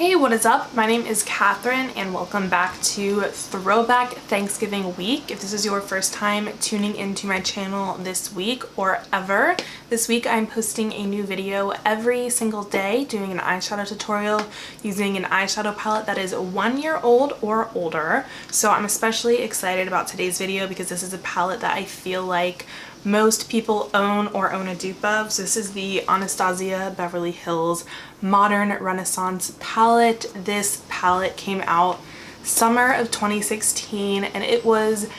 Hey, what is up? My name is Catherine and welcome back to Throwback Thanksgiving week. If this is your first time tuning into my channel this week or ever, this week I'm posting a new video every single day doing an eyeshadow tutorial using an eyeshadow palette that is 1 year old or older. So I'm especially excited about today's video because this is a palette that I feel like most people own or own a dupe of. So this is the Anastasia Beverly Hills Modern Renaissance palette. This palette came out summer of 2016 and it was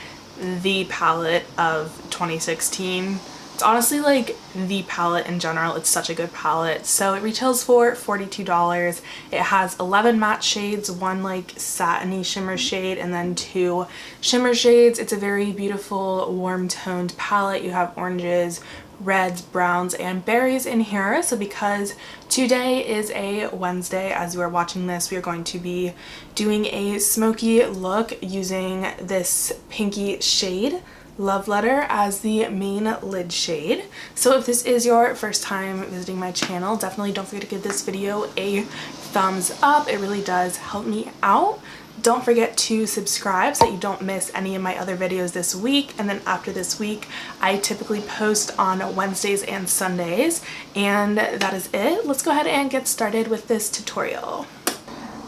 the palette of 2016. It's honestly like the palette in general. It's such a good palette. So it retails for $42. It has 11 matte shades, one like satiny shimmer shade, and then 2 shimmer shades. It's a very beautiful warm toned palette. You have oranges, reds, browns, and berries in here. So because today is a Wednesday, as you are watching this, we are going to be doing a smoky look using this pinky shade, Love Letter, as the main lid shade. So if this is your first time visiting my channel, definitely don't forget to give this video a thumbs up. It really does help me out. Don't forget to subscribe so that you don't miss any of my other videos this week. And then after this week, I typically post on Wednesdays and Sundays. And that is it. Let's go ahead and get started with this tutorial.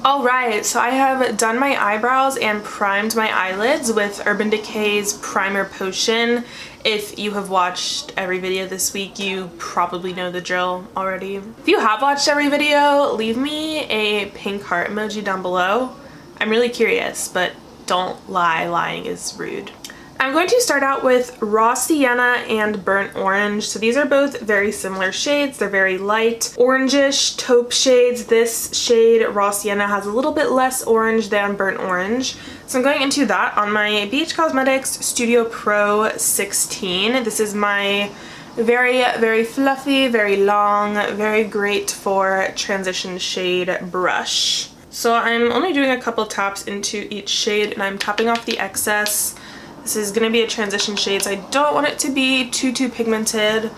Alright, so I have done my eyebrows and primed my eyelids with Urban Decay's Primer Potion. If you have watched every video this week, you probably know the drill already. If you have watched every video, leave me a pink heart emoji down below. I'm really curious, but don't lie, lying is rude. I'm going to start out with Raw Sienna and Burnt Orange. So these are both very similar shades. They're very light, orangish taupe shades. This shade, Raw Sienna, has a little bit less orange than Burnt Orange. So I'm going into that on my BH Cosmetics Studio Pro 16. This is my very fluffy, very long, very great for transition shade brush. So I'm only doing a couple taps into each shade and I'm tapping off the excess. This is going to be a transition shade, so I don't want it to be too pigmented.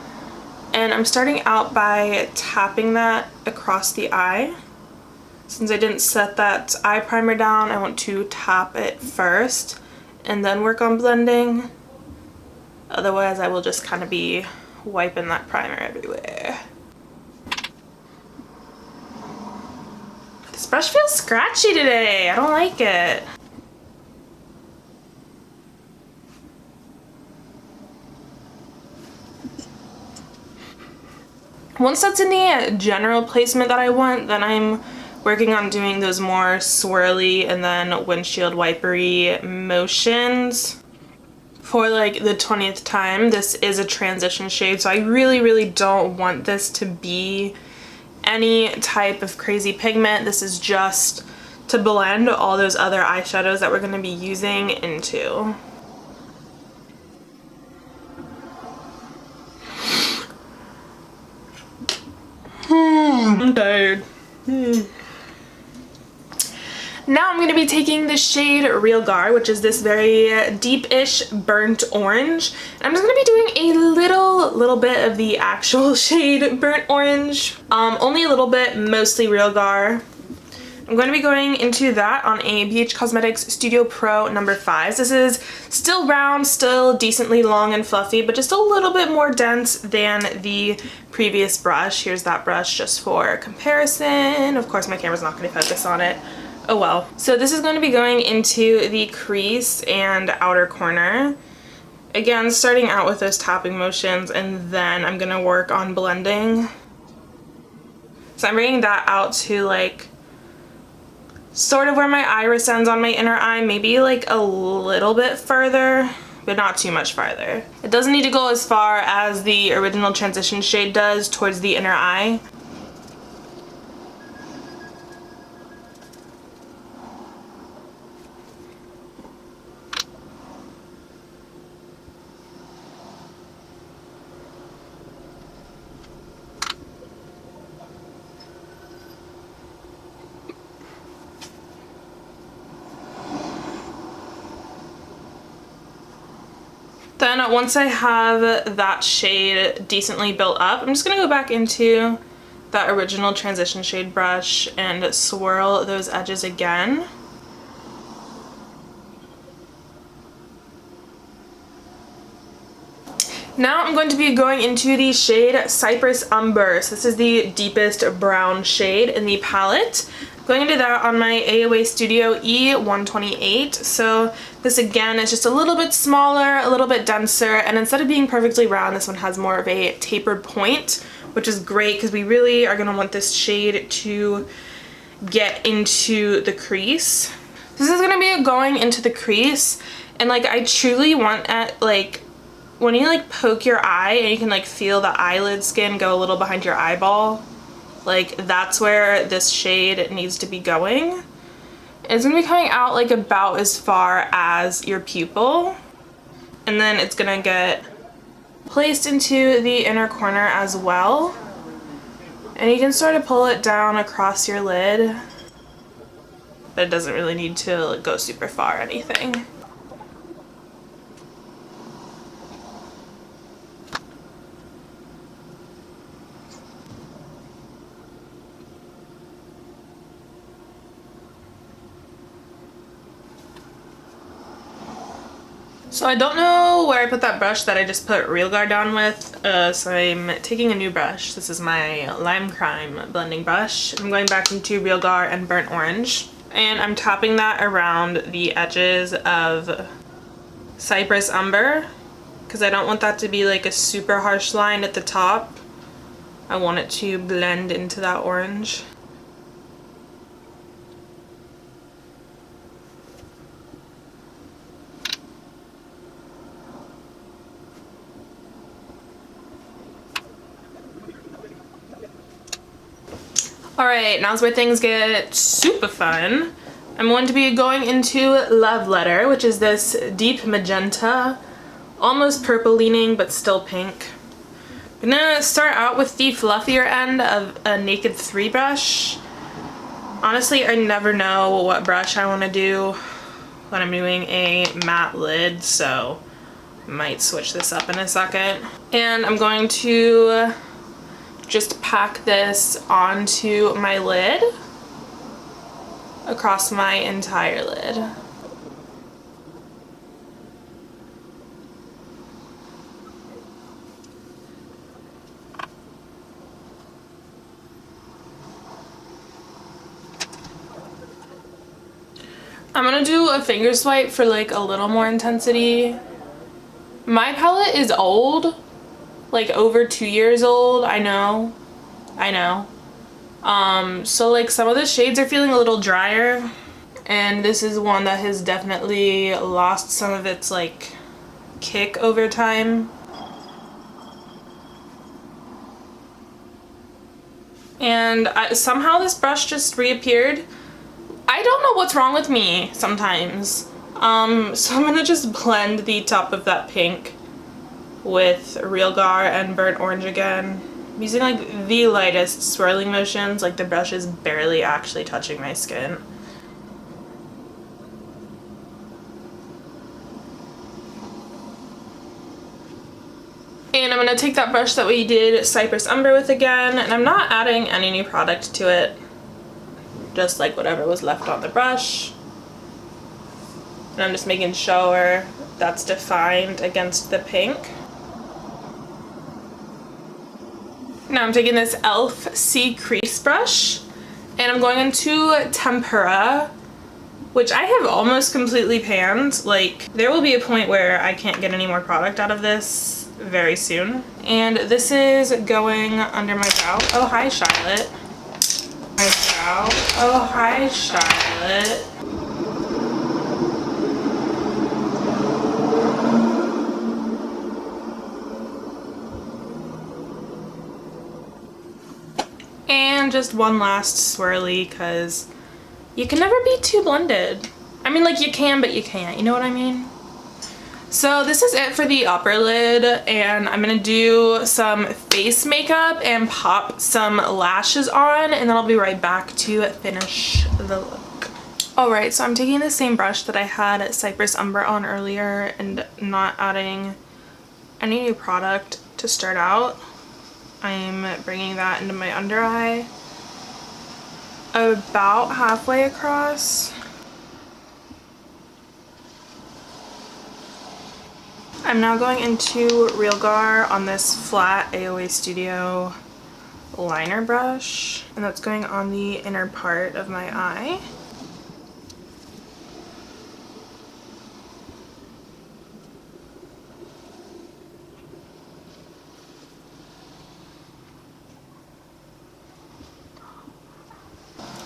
And I'm starting out by tapping that across the eye. Since I didn't set that eye primer down, I want to tap it first and then work on blending. Otherwise, I will just kind of be wiping that primer everywhere. This brush feels scratchy today. I don't like it. Once that's in the general placement that I want, then I'm working on doing those more swirly and then windshield wipery motions. For like the 20th time, this is a transition shade, so I really don't want this to be any type of crazy pigment. This is just to blend all those other eyeshadows that we're going to be using into. I'm tired. Now I'm going to be taking the shade Real Gar, which is this very deep-ish burnt orange. And I'm just going to be doing a little bit of the actual shade burnt orange. Only a little bit, mostly Real Gar. I'm going to be going into that on a BH Cosmetics Studio Pro number 5. This is still round, still decently long and fluffy, but just a little bit more dense than the previous brush. Here's that brush just for comparison. Of course, my camera's not going to focus on it. Oh well. So this is going to be going into the crease and outer corner. Again, starting out with those tapping motions, and then I'm going to work on blending. So I'm bringing that out to like sort of where my iris ends on my inner eye, maybe like a little bit further, but not too much farther. It doesn't need to go as far as the original transition shade does towards the inner eye. Then once I have that shade decently built up, I'm just going to go back into that original transition shade brush and swirl those edges again. Now I'm going to be going into the shade Cypress Umber. So this is the deepest brown shade in the palette. Going into that on my AOA Studio E128. So this again is just a little bit smaller, a little bit denser, and instead of being perfectly round, this one has more of a tapered point, which is great because we really are going to want this shade to get into the crease. This is going to be going into the crease, and like I truly want at like when you like poke your eye and you can like feel the eyelid skin go a little behind your eyeball, like that's where this shade needs to be going. It's gonna be coming out like about as far as your pupil, and then it's gonna get placed into the inner corner as well. And you can sort of pull it down across your lid, but it doesn't really need to like, go super far or anything. So I don't know where I put that brush that I just put Real Guard down with, so I'm taking a new brush. This is my Lime Crime blending brush. I'm going back into Real Guard and Burnt Orange, and I'm tapping that around the edges of Cypress Umber because I don't want that to be like a super harsh line at the top. I want it to blend into that orange. Alright, now's where things get super fun. I'm going to be going into Love Letter, which is this deep magenta, almost purple leaning, but still pink. I'm gonna start out with the fluffier end of a Naked 3 brush. Honestly, I never know what brush I want to do when I'm doing a matte lid, so I might switch this up in a second. And I'm going to just pack this onto my lid, across my entire lid. I'm gonna do a finger swipe for like a little more intensity. My palette is old, like over 2 years old. I know. So like some of the shades are feeling a little drier, and this is one that has definitely lost some of its like kick over time. And somehow this brush just reappeared. I don't know what's wrong with me sometimes. So I'm gonna just blend the top of that pink with Real Gar and Burnt Orange again. I'm using like the lightest swirling motions, like the brush is barely actually touching my skin. And I'm gonna take that brush that we did Cypress Umber with again, and I'm not adding any new product to it, just like whatever was left on the brush. And I'm just making sure that's defined against the pink. Now I'm taking this e.l.f. C crease brush, and I'm going into Tempera, which I have almost completely panned. Like, there will be a point where I can't get any more product out of this very soon. And this is going under my brow. Oh, hi, Charlotte. My brow. Oh, hi, Charlotte. And just one last swirly, because you can never be too blended. I mean, like, you can, but you can't. You know what I mean? So this is it for the upper lid, and I'm gonna do some face makeup and pop some lashes on, and then I'll be right back to finish the look. Alright, so I'm taking the same brush that I had Cypress Umber on earlier and not adding any new product to start out. I'm bringing that into my under eye about halfway across. I'm now going into Realgar on this flat AOA Studio liner brush, and that's going on the inner part of my eye.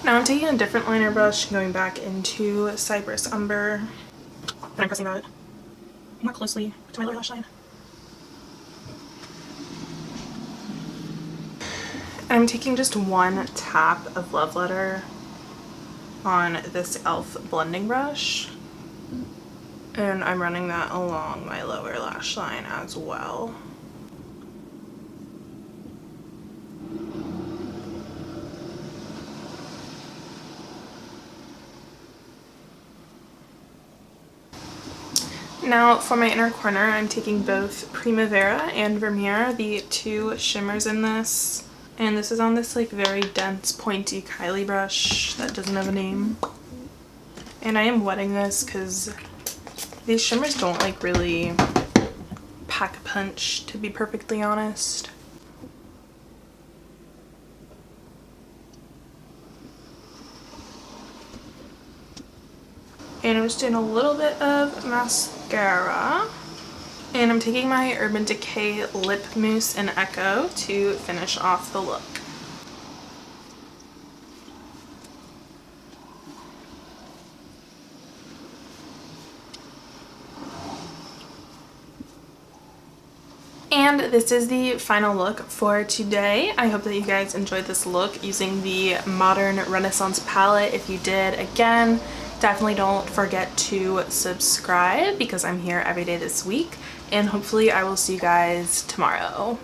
Now I'm taking a different liner brush and going back into Cypress Umber, and I'm pressing that more closely to my lower lash line. And I'm taking just one tap of Love Letter on this e.l.f. blending brush, and I'm running that along my lower lash line as well. Now for my inner corner, I'm taking both Primavera and Vermeer, the two shimmers in this. And this is on this like very dense pointy Kylie brush that doesn't have a name. And I am wetting this because these shimmers don't like really pack a punch, to be perfectly honest. And I'm just doing a little bit of mascara. And I'm taking my Urban Decay Lip Mousse in Echo to finish off the look. And this is the final look for today. I hope that you guys enjoyed this look using the Modern Renaissance palette. If you did, again, definitely don't forget to subscribe because I'm here every day this week. And hopefully I will see you guys tomorrow.